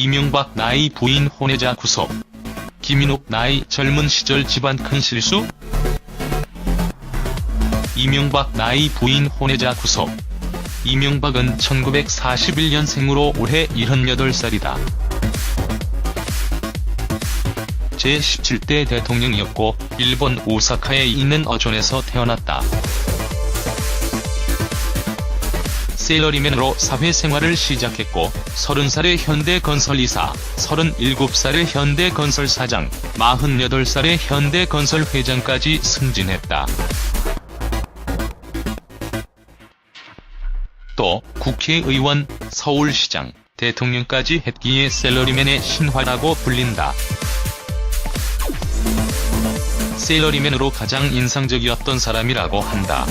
이명박 나이 부인 혼외자 구속. 김인욱 나이 젊은 시절 집안 큰 실수? 이명박 나이 부인 혼외자 구속. 이명박은 1941년생으로 올해 78살이다. 제17대 대통령이었고 일본 오사카에 있는 어촌에서 태어났다. 셀러리맨으로 사회생활을 시작했고 30살에 현대건설이사, 37살에 현대건설사장, 48살에 현대건설회장까지 승진했다. 또 국회의원, 서울시장, 대통령까지 했기에 셀러리맨의 신화라고 불린다. 셀러리맨으로 가장 인상적이었던 사람이라고 한다.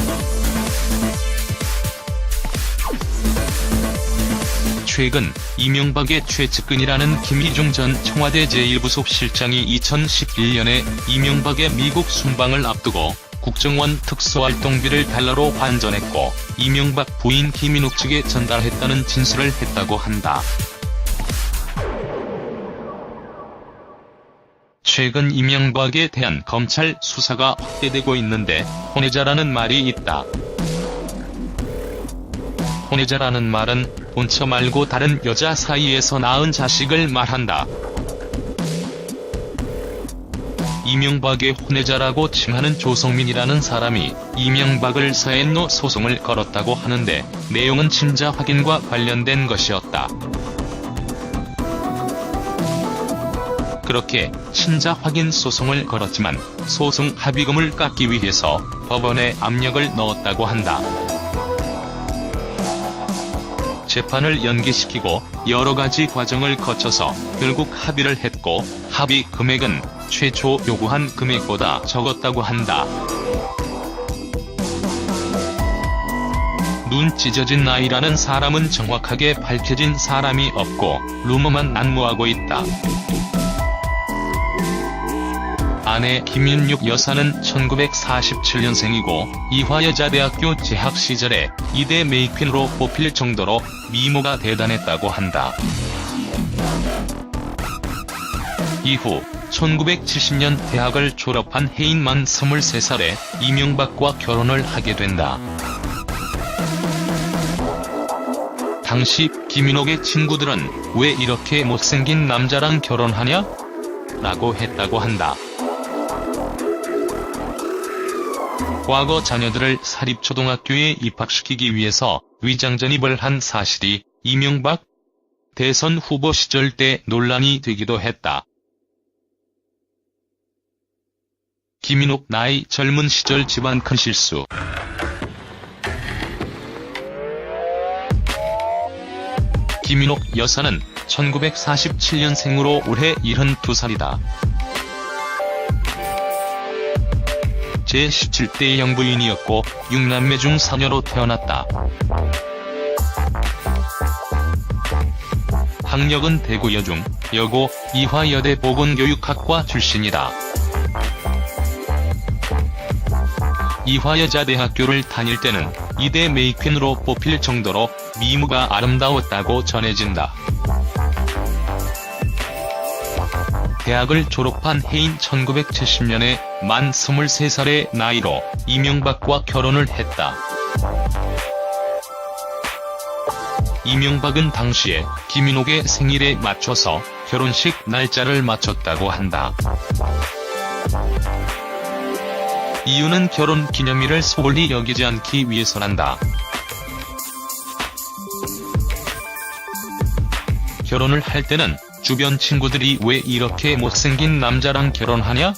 최근 이명박의 최측근이라는 김희중 전 청와대 제1부속실장이 2011년에 이명박의 미국 순방을 앞두고 국정원 특수활동비를 달러로 환전했고 이명박 부인 김인욱 측에 전달했다는 진술을 했다고 한다. 최근 이명박에 대한 검찰 수사가 확대되고 있는데 혼외자라는 말이 있다. 혼외자라는 말은 본처 말고 다른 여자 사이에서 낳은 자식을 말한다. 이명박의 혼외자라고 칭하는 조성민이라는 사람이 이명박을 사했노 소송을 걸었다고 하는데 내용은 친자 확인과 관련된 것이었다. 그렇게 친자 확인 소송을 걸었지만 소송 합의금을 깎기 위해서 법원에 압력을 넣었다고 한다. 재판을 연기시키고 여러가지 과정을 거쳐서 결국 합의를 했고 합의 금액은 최초 요구한 금액보다 적었다고 한다. 눈 찢어진 아이라는 사람은 정확하게 밝혀진 사람이 없고 루머만 난무하고 있다. 아내 김인욱 여사는 1947년생이고 이화여자대학교 재학 시절에 이대 메이퀸으로 뽑힐 정도로 미모가 대단했다고 한다. 이후 1970년 대학을 졸업한 해인만 23살에 이명박과 결혼을 하게 된다. 당시 김인욱의 친구들은 왜 이렇게 못생긴 남자랑 결혼하냐? 라고 했다고 한다. 과거 자녀들을 사립초등학교에 입학시키기 위해서 위장 전입을 한 사실이 이명박 대선 후보 시절 때 논란이 되기도 했다. 김인욱 나이 젊은 시절 집안 큰 실수. 김인욱 여사는 1947년생으로 올해 72살이다. 제17대 영부인이었고 6남매 중 4녀로 태어났다. 학력은 대구 여중, 여고, 이화여대 보건교육학과 출신이다. 이화여자대학교를 다닐 때는 이대 메이퀸으로 뽑힐 정도로 미모가 아름다웠다고 전해진다. 대학을 졸업한 해인 1970년에 만 23살의 나이로 이명박과 결혼을 했다. 이명박은 당시에 김인욱의 생일에 맞춰서 결혼식 날짜를 맞췄다고 한다. 이유는 결혼 기념일을 소홀히 여기지 않기 위해서란다. 결혼을 할 때는 주변 친구들이 왜 이렇게 못생긴 남자랑 결혼하냐?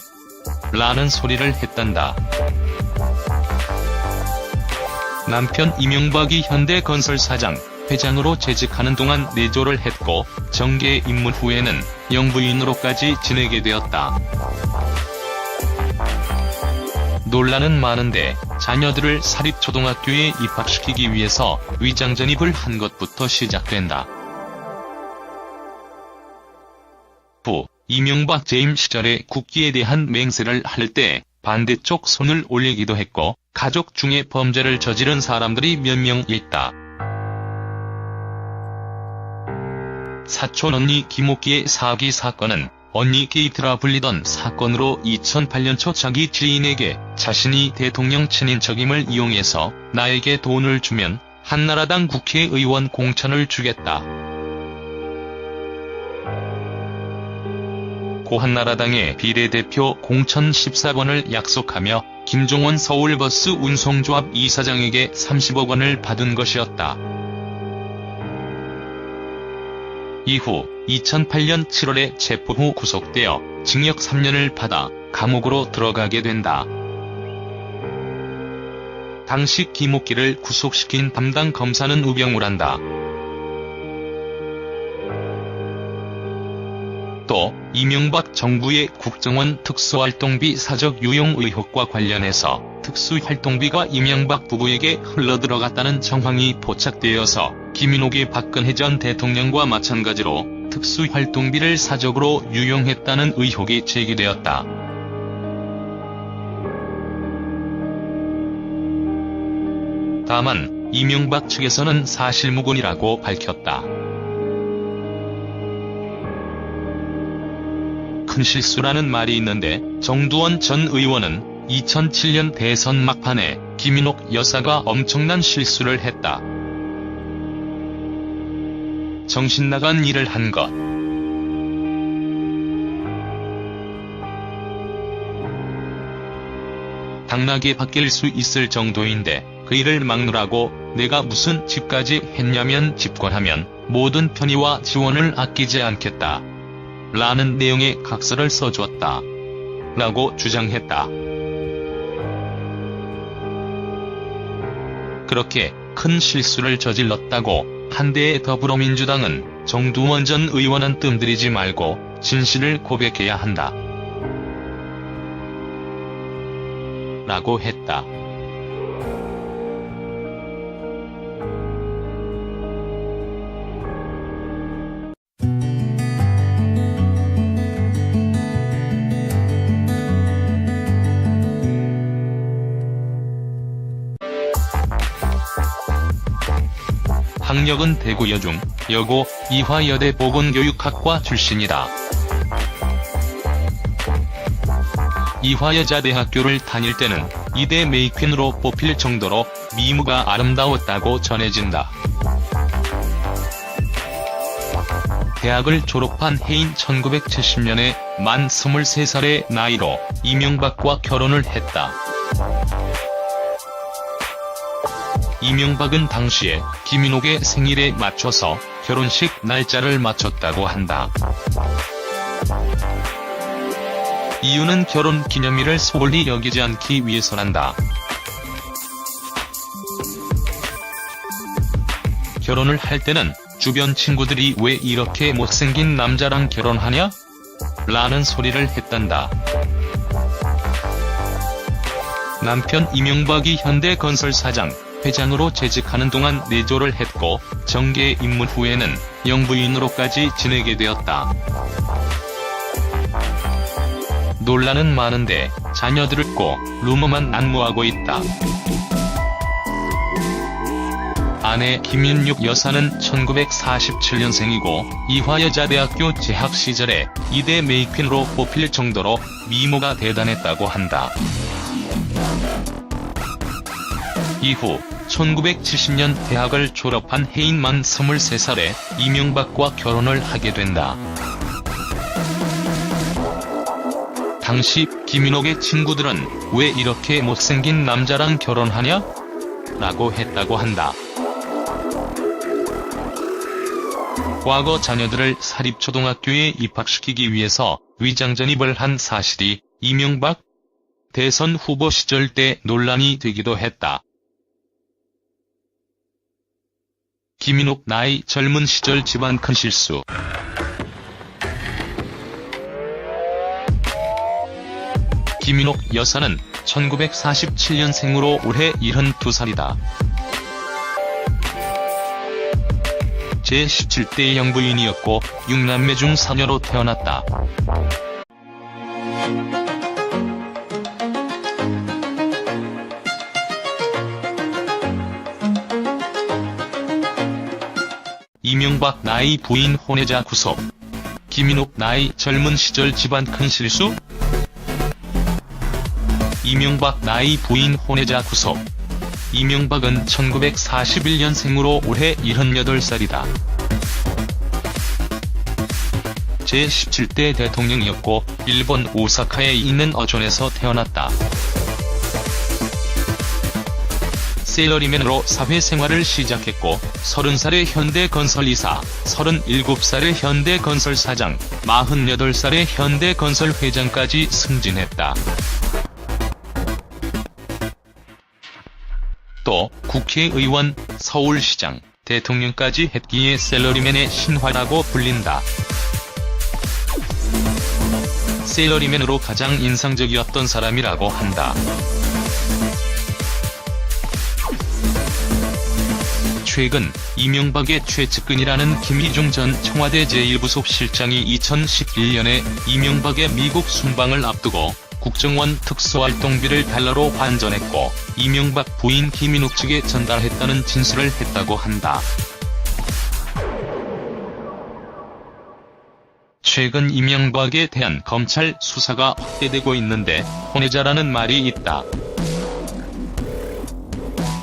라는 소리를 했단다. 남편 이명박이 현대건설사장, 회장으로 재직하는 동안 내조를 했고 정계에 입문 후에는 영부인으로까지 지내게 되었다. 논란은 많은데 자녀들을 사립초등학교에 입학시키기 위해서 위장 전입을 한 것부터 시작된다. 후 이명박 재임 시절에 국기에 대한 맹세를 할 때 반대쪽 손을 올리기도 했고 가족 중에 범죄를 저지른 사람들이 몇 명 있다. 사촌 언니 김옥기의 사기 사건은 언니 게이트라 불리던 사건으로 2008년 초 자기 지인에게 자신이 대통령 친인척임을 이용해서 나에게 돈을 주면 한나라당 국회의원 공천을 주겠다. 고 한나라당의 비례대표 공천 14번을 약속하며 김종원 서울버스 운송조합 이사장에게 30억 원을 받은 것이었다. 이후 2008년 7월에 체포 후 구속되어 징역 3년을 받아 감옥으로 들어가게 된다. 당시 김옥기를 구속시킨 담당 검사는 우병우란다. 또 이명박 정부의 국정원 특수활동비 사적 유용 의혹과 관련해서 특수활동비가 이명박 부부에게 흘러들어갔다는 정황이 포착되어서 김인옥이 박근혜 전 대통령과 마찬가지로 특수활동비를 사적으로 유용했다는 의혹이 제기되었다. 다만 이명박 측에서는 사실무근이라고 밝혔다. 큰 실수라는 말이 있는데 정두원 전 의원은 2007년 대선 막판에 김인옥 여사가 엄청난 실수를 했다. 정신나간 일을 한 것. 당락이 바뀔 수 있을 정도인데 그 일을 막느라고 내가 무슨 집까지 했냐면 집권하면 모든 편의와 지원을 아끼지 않겠다. 라는 내용의 각서를 써주었다. 라고 주장했다. 그렇게 큰 실수를 저질렀다고 한대의 더불어민주당은 정두원 전 의원은 뜸들이지 말고 진실을 고백해야 한다. 라고 했다. 학력은 대구 여중, 여고, 이화여대 보건교육학과 출신이다. 이화여자대학교를 다닐 때는 이대 메이퀸으로 뽑힐 정도로 미모가 아름다웠다고 전해진다. 대학을 졸업한 해인 1970년에 만 23살의 나이로 이명박과 결혼을 했다. 이명박은 당시에 김인옥의 생일에 맞춰서 결혼식 날짜를 맞췄다고 한다. 이유는 결혼 기념일을 소홀히 여기지 않기 위해서란다. 결혼을 할 때는 주변 친구들이 왜 이렇게 못생긴 남자랑 결혼하냐? 라는 소리를 했단다. 남편 이명박이 현대건설 사장, 회장으로 재직하는 동안 내조를 했고 정계에 입문 후에는 영부인으로까지 지내게 되었다. 논란은 많은데 자녀들을 꼭 루머만 난무하고 있다. 아내 김윤육 여사는 1947년생이고 이화여자대학교 재학 시절에 이대 메이퀸으로 뽑힐 정도로 미모가 대단했다고 한다. 이후 1970년 대학을 졸업한 해인 만 23살에 이명박과 결혼을 하게 된다. 당시 김인옥의 친구들은 왜 이렇게 못생긴 남자랑 결혼하냐? 라고 했다고 한다. 과거 자녀들을 사립초등학교에 입학시키기 위해서 위장 전입을 한 사실이 이명박 대선 후보 시절 때 논란이 되기도 했다. 김인옥 나이 젊은 시절 집안 큰 실수. 김인옥 여사는 1947년생으로 올해 72살이다. 제17대 영부인이었고 6남매 중 4녀로 태어났다. 이명박 나이 부인 혼외자 구속. 김인욱 나이 젊은 시절 집안 큰 실수? 이명박 나이 부인 혼외자 구속. 이명박은 1941년생으로 올해 78살이다. 제17대 대통령이었고 일본 오사카에 있는 어촌에서 태어났다. 셀러리맨으로 사회생활을 시작했고 30살에 현대건설이사, 37살에 현대건설 사장, 48살에 현대건설 회장까지 승진했다. 또 국회의원, 서울시장, 대통령까지 했기에 셀러리맨의 신화라고 불린다. 셀러리맨으로 가장 인상적이었던 사람이라고 한다. 최근 이명박의 최측근이라는 김희중 전 청와대 제1부속실장이 2011년에 이명박의 미국 순방을 앞두고 국정원 특수활동비를 달러로 환전했고 이명박 부인 김인욱 측에 전달했다는 진술을 했다고 한다. 최근 이명박에 대한 검찰 수사가 확대되고 있는데 혼외자라는 말이 있다.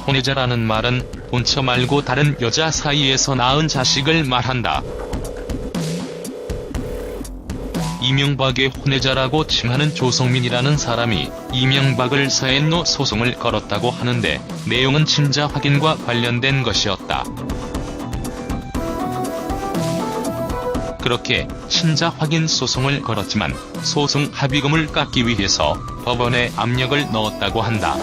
혼외자라는 말은 본처 말고 다른 여자 사이에서 낳은 자식을 말한다. 이명박의 혼외자라고 칭하는 조성민이라는 사람이 이명박을 사했노 소송을 걸었다고 하는데 내용은 친자 확인과 관련된 것이었다. 그렇게 친자 확인 소송을 걸었지만 소송 합의금을 깎기 위해서 법원에 압력을 넣었다고 한다.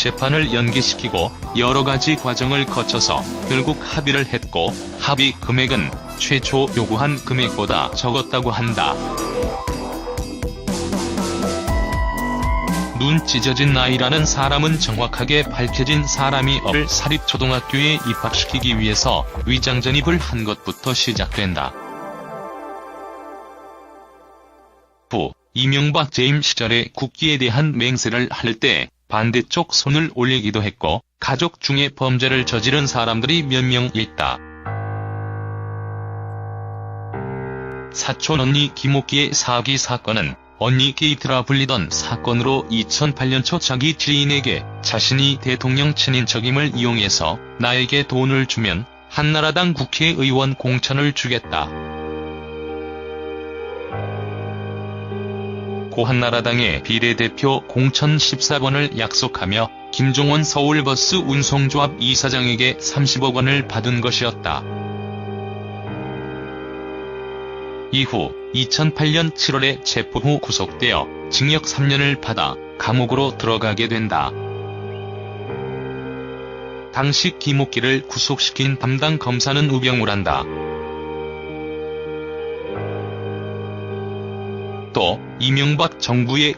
재판을 연기시키고 여러가지 과정을 거쳐서 결국 합의를 했고 합의 금액은 최초 요구한 금액보다 적었다고 한다. 눈 찢어진 아이라는 사람은 정확하게 밝혀진 사람이 없을 사립초등학교에 입학시키기 위해서 위장 전입을 한 것부터 시작된다. 후 이명박 재임 시절에 국기에 대한 맹세를 할 때 반대쪽 손을 올리기도 했고 가족 중에 범죄를 저지른 사람들이 몇 명 있다. 사촌 언니 김옥기의 사기 사건은 언니 게이트라 불리던 사건으로 2008년 초 자기 지인에게 자신이 대통령 친인척임을 이용해서 나에게 돈을 주면 한나라당 국회의원 공천을 주겠다. 고 한나라당의 비례대표 공천 14번을 약속하며 김종원 서울버스 운송조합 이사장에게 30억 원을 받은 것이었다. 이후 2008년 7월에 체포 후 구속되어 징역 3년을 받아 감옥으로 들어가게 된다. 당시 김옥기를 구속시킨 담당 검사는 우병우란다. 또 이명박 정부의